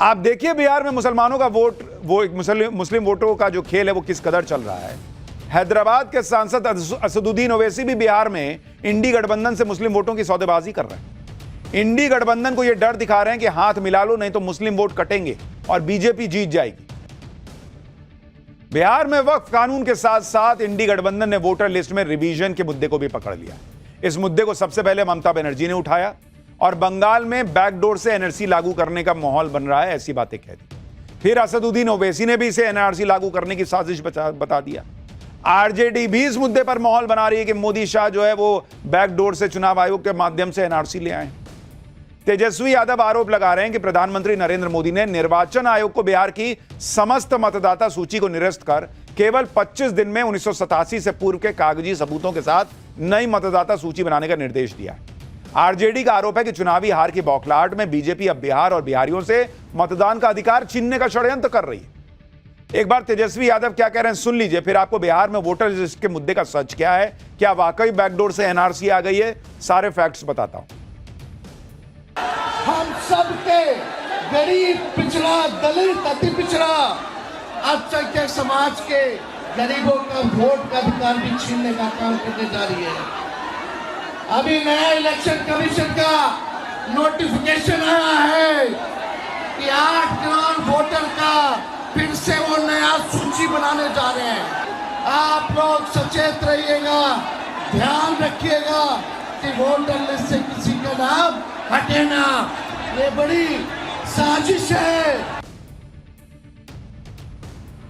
आप देखिए बिहार में मुसलमानों का वोट, वो एक मुस्लिम वोटरों का जो खेल है वो किस कदर चल रहा है। हैदराबाद के सांसद असदुद्दीन ओवैसी भी बिहार में इंडी गठबंधन से मुस्लिम वोटों की सौदेबाजी कर रहे हैं। इंडी गठबंधन को यह डर दिखा रहे हैं कि हाथ मिला लो नहीं तो मुस्लिम वोट कटेंगे और बीजेपी जीत जाएगी। बिहार में वक्फ कानून के साथ साथ इंडी गठबंधन ने वोटर लिस्ट में रिवीजन के मुद्दे को भी पकड़ लिया। इस मुद्दे को सबसे पहले ममता बनर्जी ने उठाया और बंगाल में बैकडोर से एनआरसी लागू करने का माहौल बन रहा है, ऐसी बातें कह दी। फिर असदुद्दीन ओवैसी ने भी इसे एनआरसी लागू करने की साजिश बता दिया। आरजेडी भी इस मुद्दे पर माहौल बना रही है कि मोदी शाह जो है वो बैकडोर से चुनाव आयोग के माध्यम से एनआरसी ले आए। तेजस्वी यादव आरोप लगा रहे हैं कि प्रधानमंत्री नरेंद्र मोदी ने निर्वाचन आयोग को बिहार की समस्त मतदाता सूची को निरस्त कर केवल 25 दिन में 1987 से पूर्व के कागजी सबूतों के साथ नई मतदाता सूची बनाने का निर्देश दिया। आरजेडी का आरोप है कि चुनावी हार की बौखलाहट में बीजेपी अब बिहार और बिहारियों से मतदान का अधिकार छीनने का षड्यंत्र कर रही है। एक बार तेजस्वी यादव क्या कह रहे हैं सुन लीजिए, फिर आपको बिहार में वोटर लिस्ट के मुद्दे का सच क्या है, क्या वाकई बैकडोर से एनआरसी आ गई है, सारे फैक्ट्स बताता हूं। हम सबके गरीब, पिछड़ा, दलित, अति पिछड़ा, अल्पसंख्यक समाज के गरीबों का वोट का अधिकार भी छीनने का काम करने जा रही है। अभी नया इलेक्शन कमीशन का नोटिफिकेशन आया है कि 8 करोड़ वोटर का फिर से वो नया सूची बनाने जा रहे हैं। आप लोग सचेत रहिएगा, ध्यान रखिएगा कि वोटर लिस्ट से किसी का नाम हटे ना। ये बड़ी साजिश है।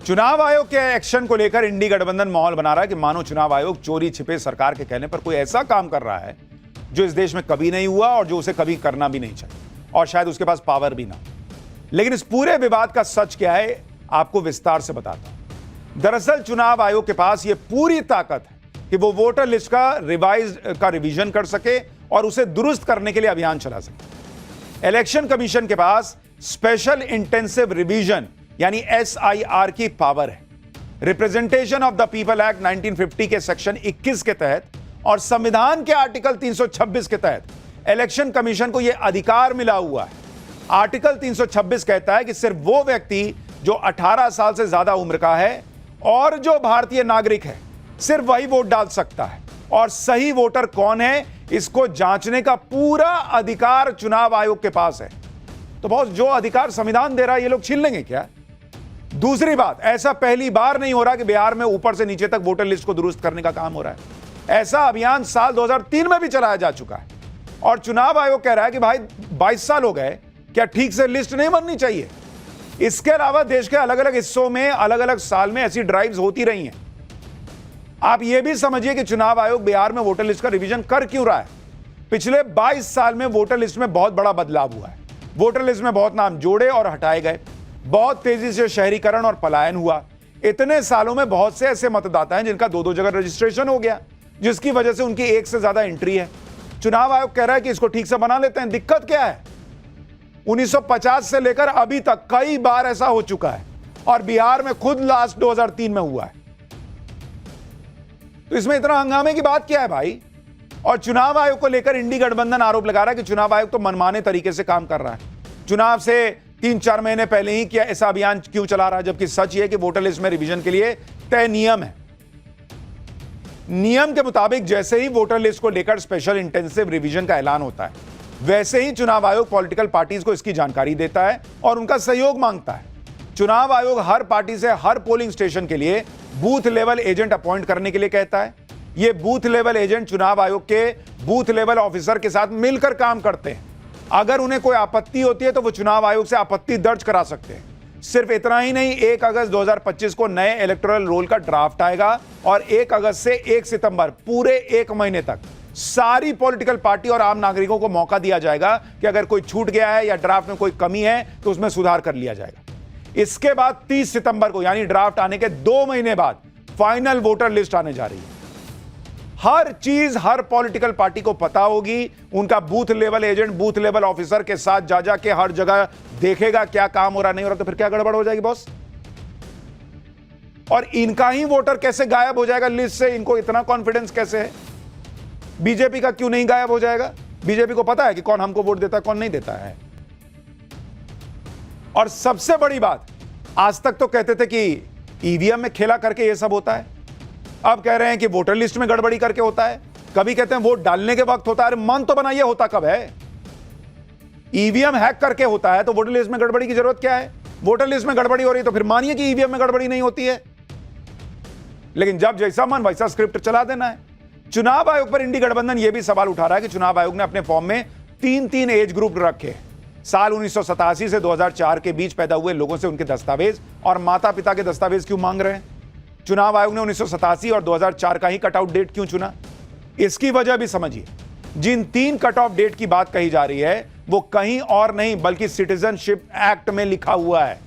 चुनाव आयोग के एक्शन को लेकर इंडी गठबंधन माहौल बना रहा है कि मानो चुनाव आयोग चोरी छिपे सरकार के कहने पर कोई ऐसा काम कर रहा है जो इस देश में कभी नहीं हुआ और जो उसे कभी करना भी नहीं चाहिए और शायद उसके पास पावर भी ना। लेकिन इस पूरे विवाद का सच क्या है आपको विस्तार से बताता हूं। दरअसल चुनाव आयोग के पास यह पूरी ताकत है कि वो वोटर लिस्ट का रिवीजन कर सके और उसे दुरुस्त करने के लिए अभियान चला सके। इलेक्शन कमीशन के पास स्पेशल इंटेंसिव रिवीजन यानी SIR की पावर है। Representation of the people act 1950 के सेक्शन 21 के तहत और संविधान के आर्टिकल 326 के तहत इलेक्शन कमीशन को यह अधिकार मिला हुआ है। आर्टिकल 326 कहता है कि सिर्फ वो व्यक्ति जो 18 साल से ज्यादा उम्र का है और जो भारतीय नागरिक है सिर्फ वही वोट डाल सकता है और सही वोटर कौन है इसको जांचने का पूरा अधिकार चुनाव आयोग के पास है। तो बॉस, जो अधिकार संविधान दे रहा है ये लोग छीन लेंगे क्या? दूसरी बात, ऐसा पहली बार नहीं हो रहा कि बिहार में ऊपर से नीचे तक वोटर लिस्ट को दुरुस्त करने का काम हो रहा है। ऐसा अभियान साल 2003 में भी चलाया जा चुका है और चुनाव आयोग कह रहा है कि भाई 22 साल हो गए, क्या ठीक से लिस्ट नहीं बननी चाहिए? इसके अलावा देश के अलग अलग हिस्सों में अलग अलग साल में ऐसी ड्राइव्स होती रही हैं। आप यह भी समझिए कि चुनाव आयोग बिहार में वोटर लिस्ट का रिवीजन कर क्यों रहा है। पिछले 22 साल में वोटर लिस्ट में बहुत बड़ा बदलाव हुआ है। वोटर लिस्ट में बहुत नाम जोड़े और हटाए गए, बहुत तेजी से शहरीकरण और पलायन हुआ। इतने सालों में बहुत से ऐसे मतदाता हैं जिनका 2-2 जगह रजिस्ट्रेशन हो गया, जिसकी वजह से उनकी एक से ज्यादा एंट्री है। चुनाव आयोग कह रहा है कि इसको ठीक से बना लेते हैं। दिक्कत क्या है? 1950 से लेकर अभी तक कई बार ऐसा हो चुका है और बिहार में खुद लास्ट 2003 में हुआ है। तो इसमें इतना हंगामे की बात क्या है भाई? और चुनाव आयोग को लेकर इंडी गठबंधन आरोप लगा रहा है कि चुनाव आयोग तो मनमाने तरीके से काम कर रहा है। चुनाव से 3-4 महीने पहले ही क्या ऐसा अभियान क्यों चला रहा है, जबकि सच यह है कि वोटर लिस्ट में रिवीजन के लिए तय नियम है। नियम के मुताबिक जैसे ही वोटर लिस्ट को लेकर स्पेशल इंटेंसिव रिवीजन का ऐलान होता है वैसे ही चुनाव आयोग पॉलिटिकल पार्टीज को इसकी जानकारी देता है और उनका सहयोग मांगता है। चुनाव आयोग हर पार्टी से हर पोलिंग स्टेशन के लिए बूथ लेवल एजेंट अपॉइंट करने के लिए कहता है। ये बूथ लेवल एजेंट चुनाव आयोग के बूथ लेवल ऑफिसर के साथ मिलकर काम करते हैं। अगर उन्हें कोई आपत्ति होती है तो वो चुनाव आयोग से आपत्ति दर्ज करा सकते हैं। सिर्फ इतना ही नहीं, 1 अगस्त 2025 को नए इलेक्टोरल रोल का ड्राफ्ट आएगा और 1 अगस्त से 1 सितंबर पूरे 1 महीने तक सारी पॉलिटिकल पार्टी और आम नागरिकों को मौका दिया जाएगा कि अगर कोई छूट गया है या ड्राफ्ट में कोई कमी है तो उसमें सुधार कर लिया जाएगा। इसके बाद 30 सितंबर को यानी ड्राफ्ट आने के 2 महीने बाद फाइनल वोटर लिस्ट आने जा रही है। हर चीज हर पॉलिटिकल पार्टी को पता होगी। उनका booth level agent booth level officer के साथ जा के हर जगह देखेगा क्या काम हो रहा नहीं हो रहा, तो फिर क्या गड़बड़ हो जाएगी बॉस? और इनका ही वोटर कैसे गायब हो जाएगा लिस्ट से? इनको इतना कॉन्फिडेंस कैसे है? बीजेपी का क्यों नहीं गायब हो जाएगा? बीजेपी को पता है कि कौन हमको वोट देता है कौन नहीं देता है। और सबसे बड़ी बात, आज तक तो कहते थे कि ईवीएम में खेला करके यह सब होता है, अब कह रहे हैं कि वोटर लिस्ट में गड़बड़ी करके होता है। कभी कहते हैं वोट डालने के वक्त होता है। अरे मन तो बनाइए, होता कब है? ईवीएम हैक करके होता है तो वोटर लिस्ट में गड़बड़ी की जरूरत क्या है? वोटर लिस्ट में गड़बड़ी हो रही है तो फिर मानिए कि ईवीएम में गड़बड़ी नहीं होती है। लेकिन जब जैसा मन वैसा स्क्रिप्ट चला देना है। चुनाव आयोग पर इंडी गठबंधन यह भी सवाल उठा रहा है कि चुनाव आयोग ने अपने फॉर्म में 3 एज ग्रुप रखे। साल 1987 से 2004 के बीच पैदा हुए लोगों से उनके दस्तावेज और माता पिता के दस्तावेज क्यों मांग रहे हैं? चुनाव आयोग ने 1987 और 2004 का ही कट ऑफ डेट क्यों चुना? इसकी वजह भी समझिए। जिन 3 कट ऑफ डेट की बात कही जा रही है वो कहीं और नहीं बल्कि सिटीजनशिप एक्ट में लिखा हुआ है।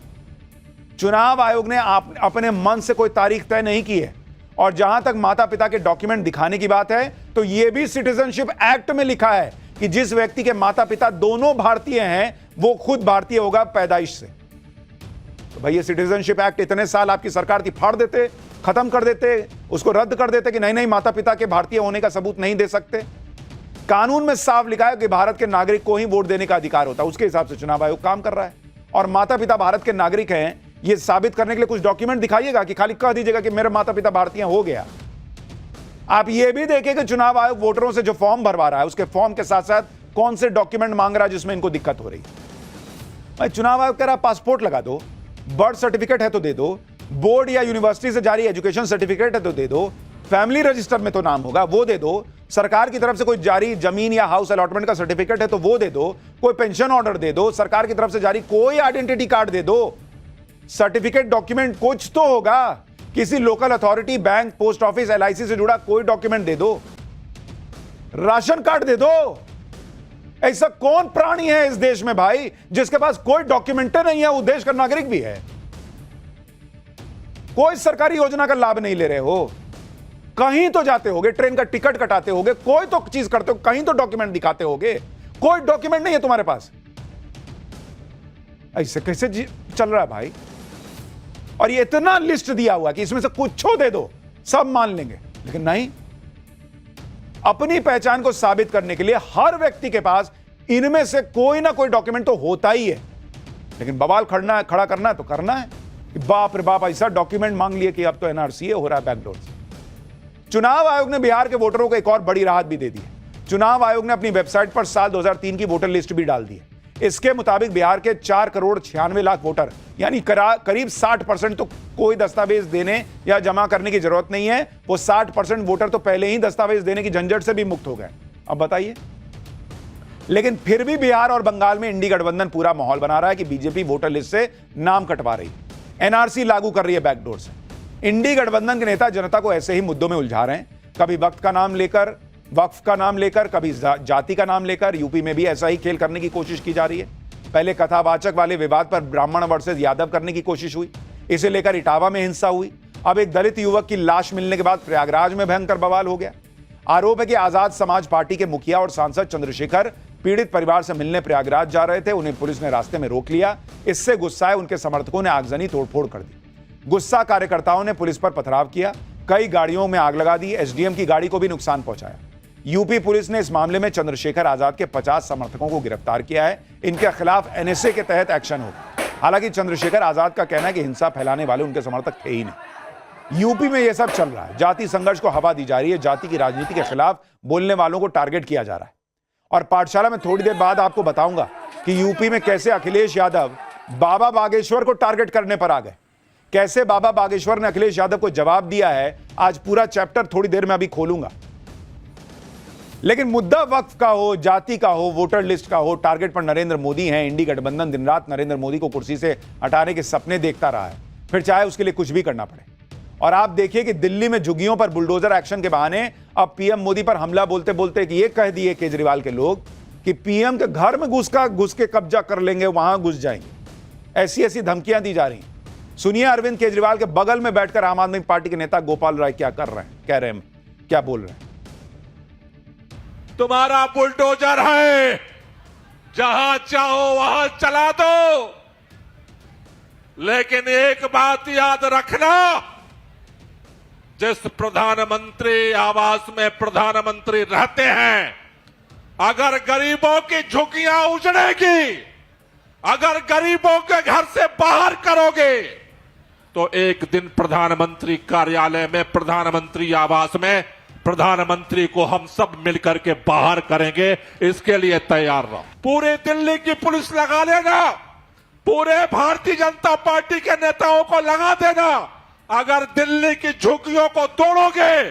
चुनाव आयोग ने अपने मन से कोई तारीख तय नहीं की है। और जहां तक माता पिता के डॉक्यूमेंट दिखाने की बात है तो यह भी सिटीजनशिप एक्ट में लिखा है कि जिस व्यक्ति के माता पिता दोनों भारतीय हैं वो खुद भारतीय होगा पैदाइश से। तो भाई ये सिटीजनशिप एक्ट इतने साल आपकी सरकार थी, फाड़ देते, खत्म कर देते, उसको रद्द कर देते कि नहीं माता पिता के भारतीय होने का सबूत नहीं दे सकते। कानून में साफ लिखा है कि भारत के नागरिक को ही वोट देने का अधिकार होता है। उसके हिसाब से चुनाव आयोग काम कर रहा है। और माता पिता भारत के नागरिक हैं यह साबित करने के लिए कुछ डॉक्यूमेंट दिखाइएगा कि खाली कह दीजिएगा कि मेरे माता पिता भारतीय हो गया। आप यह भी देखें कि चुनाव आयोग वोटरों से जो फॉर्म भरवा रहा है उसके फॉर्म के साथ साथ कौन से डॉक्यूमेंट मांग रहा है जिसमें इनको दिक्कत हो रही है। भाई चुनाव आयोग कह रहा पासपोर्ट लगा दो, बर्थ सर्टिफिकेट है तो दे दो, बोर्ड या यूनिवर्सिटी से जारी एजुकेशन सर्टिफिकेट है तो दे दो, फैमिली रजिस्टर में तो नाम होगा वो दे दो, सरकार की तरफ से कोई जारी जमीन या हाउस अलॉटमेंट का सर्टिफिकेट है तो वो दे दो, कोई पेंशन ऑर्डर दे दो, सरकार की तरफ से जारी कोई आइडेंटिटी कार्ड दे दो, सर्टिफिकेट डॉक्यूमेंट कुछ तो होगा, किसी local authority, bank, post office, LIC से जुड़ा कोई डॉक्यूमेंट दे दो, राशन कार्ड दे दो। ऐसा कौन प्राणी है इस देश में भाई जिसके पास कोई डॉक्यूमेंट नहीं है, वो देश का नागरिक भी है, कोई सरकारी योजना का लाभ नहीं ले रहे हो, कहीं तो जाते होगे, ट्रेन का टिकट कटाते होगे, कोई तो चीज करते हो, कहीं तो डॉक्यूमेंट दिखाते होगे, कोई डॉक्यूमेंट नहीं है तुम्हारे पास। ऐसे कैसे चल रहा है भाई? और ये इतना लिस्ट दिया हुआ कि इसमें से कुछ दे दो सब मान लेंगे, लेकिन नहीं। अपनी पहचान को साबित करने के लिए हर व्यक्ति के पास इनमें से कोई ना कोई डॉक्यूमेंट तो होता ही है, लेकिन बवाल खड़ा करना है तो करना है। बाप रे बाप, ऐसा डॉक्यूमेंट मांग लिए कि अब तो एनआरसी हो रहा है बैकडोर से। चुनाव आयोग ने बिहार के वोटरों को एक और बड़ी राहत भी दे दी है। चुनाव आयोग ने अपनी वेबसाइट पर साल 2003 की वोटर लिस्ट भी डाल दी है। इसके मुताबिक बिहार के 4,96,00,000 वोटर यानी करीब 60% तो कोई दस्तावेज देने या जमा करने की जरूरत नहीं है। वो 60% वोटर तो पहले ही दस्तावेज देने की झंझट से भी मुक्त हो गए। अब बताइए, लेकिन फिर भी बिहार और बंगाल में इंडी गठबंधन पूरा माहौल बना रहा है कि बीजेपी वोटर लिस्ट से नाम कटवा रही है, एनआरसी लागू कर रही है बैकडोर से। इंडी गठबंधन के नेता जनता को ऐसे ही मुद्दों में उलझा रहे हैं, कभी वक्त का नाम लेकर, वक्फ का नाम लेकर, कभी जाति का नाम लेकर। यूपी में भी ऐसा ही खेल करने की कोशिश की जा रही है। पहले कथावाचक वाले विवाद पर ब्राह्मण वर्सेस यादव करने की कोशिश हुई, इसे लेकर इटावा में हिंसा हुई। अब एक दलित युवक की लाश मिलने के बाद प्रयागराज में भयंकर बवाल हो गया। आरोप है कि आजाद समाज पार्टी के मुखिया और सांसद चंद्रशेखर पीड़ित परिवार से मिलने प्रयागराज जा रहे थे, उन्हें पुलिस ने रास्ते में रोक लिया। इससे गुस्साए उनके समर्थकों ने आगजनी तोड़फोड़ कर दी। गुस्सा कार्यकर्ताओं ने पुलिस पर पथराव किया, कई गाड़ियों में आग लगा दी, एसडीएम की गाड़ी को भी नुकसान पहुंचाया। यूपी पुलिस ने इस मामले में चंद्रशेखर आजाद के 50 समर्थकों को गिरफ्तार किया है। इनके खिलाफ एनएसए के तहत एक्शन होगा। हालांकि चंद्रशेखर आजाद का कहना है कि हिंसा फैलाने वाले उनके समर्थक थे ही नहीं। यूपी में यह सब चल रहा है, जाति संघर्ष को हवा दी जा रही है, जाति की राजनीति के खिलाफ बोलने वालों को टारगेट किया जा रहा है। और पाठशाला में थोड़ी देर बाद आपको बताऊंगा कि यूपी में कैसे अखिलेश यादव बाबा बागेश्वर को टारगेट करने पर आ गए, कैसे बाबा बागेश्वर ने अखिलेश यादव को जवाब दिया है। आज पूरा चैप्टर थोड़ी देर में अभी खोलूंगा। लेकिन मुद्दा वक्फ का हो, जाति का हो, वोटर लिस्ट का हो, टारगेट पर नरेंद्र मोदी हैं। इंडी गठबंधन दिन रात नरेंद्र मोदी को कुर्सी से हटाने के सपने देखता रहा है, फिर चाहे उसके लिए कुछ भी करना पड़े। और आप देखिए कि दिल्ली में झुग्गियों पर बुलडोजर एक्शन के बहाने अब पीएम मोदी पर हमला बोलते बोलते कि ये कह दिए केजरीवाल के लोग कि पीएम के घर में घुस के कब्जा कर लेंगे, वहां घुस जाएंगे। ऐसी ऐसी धमकियां दी जा रही हैं। सुनिए अरविंद केजरीवाल के बगल में बैठकर आम आदमी पार्टी के नेता गोपाल राय क्या कर रहे हैं, कह रहे हैं, क्या बोल रहे हैं। तुम्हारा बुलडोजर है, जहां चाहो वहां चला दो, लेकिन एक बात याद रखना, जिस प्रधानमंत्री आवास में प्रधानमंत्री रहते हैं, अगर गरीबों की झुग्गियां उजड़ेगी अगर गरीबों के घर से बाहर करोगे तो एक दिन प्रधानमंत्री कार्यालय में, प्रधानमंत्री आवास में प्रधानमंत्री को हम सब मिलकर के बाहर करेंगे। इसके लिए तैयार रहो। पूरे दिल्ली की पुलिस लगा लेना, पूरे भारतीय जनता पार्टी के नेताओं को लगा देना। अगर दिल्ली की झुग्गियों को तोड़ोगे,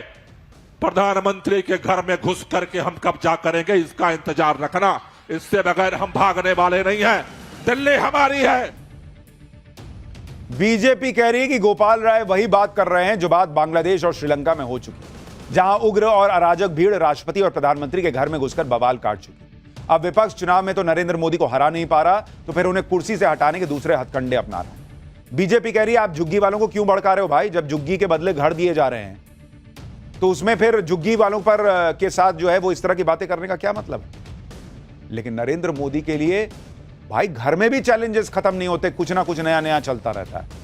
प्रधानमंत्री के घर में घुस करके हम कब्जा करेंगे। इसका इंतजार रखना। इससे बगैर हम भागने वाले नहीं हैं। दिल्ली हमारी है। बीजेपी कह रही है कि गोपाल राय वही बात कर रहे हैं जो बात बांग्लादेश और श्रीलंका में हो चुकी है, जहां उग्र और अराजक भीड़ राष्ट्रपति और प्रधानमंत्री के घर में घुसकर बवाल काट चुकी। अब विपक्ष चुनाव में तो नरेंद्र मोदी को हरा नहीं पा रहा, तो फिर उन्हें कुर्सी से हटाने के दूसरे हथकंडे अपना रहा है। बीजेपी कह रही है आप झुग्गी वालों को क्यों भड़का रहे हो भाई? जब झुग्गी के बदले घर दिए जा रहे हैं तो उसमें फिर झुग्गी वालों पर के साथ जो है वो इस तरह की बातें करने का क्या मतलब है? लेकिन नरेंद्र मोदी के लिए भाई घर में भी चैलेंजेस खत्म नहीं होते, कुछ ना कुछ नया नया चलता रहता है।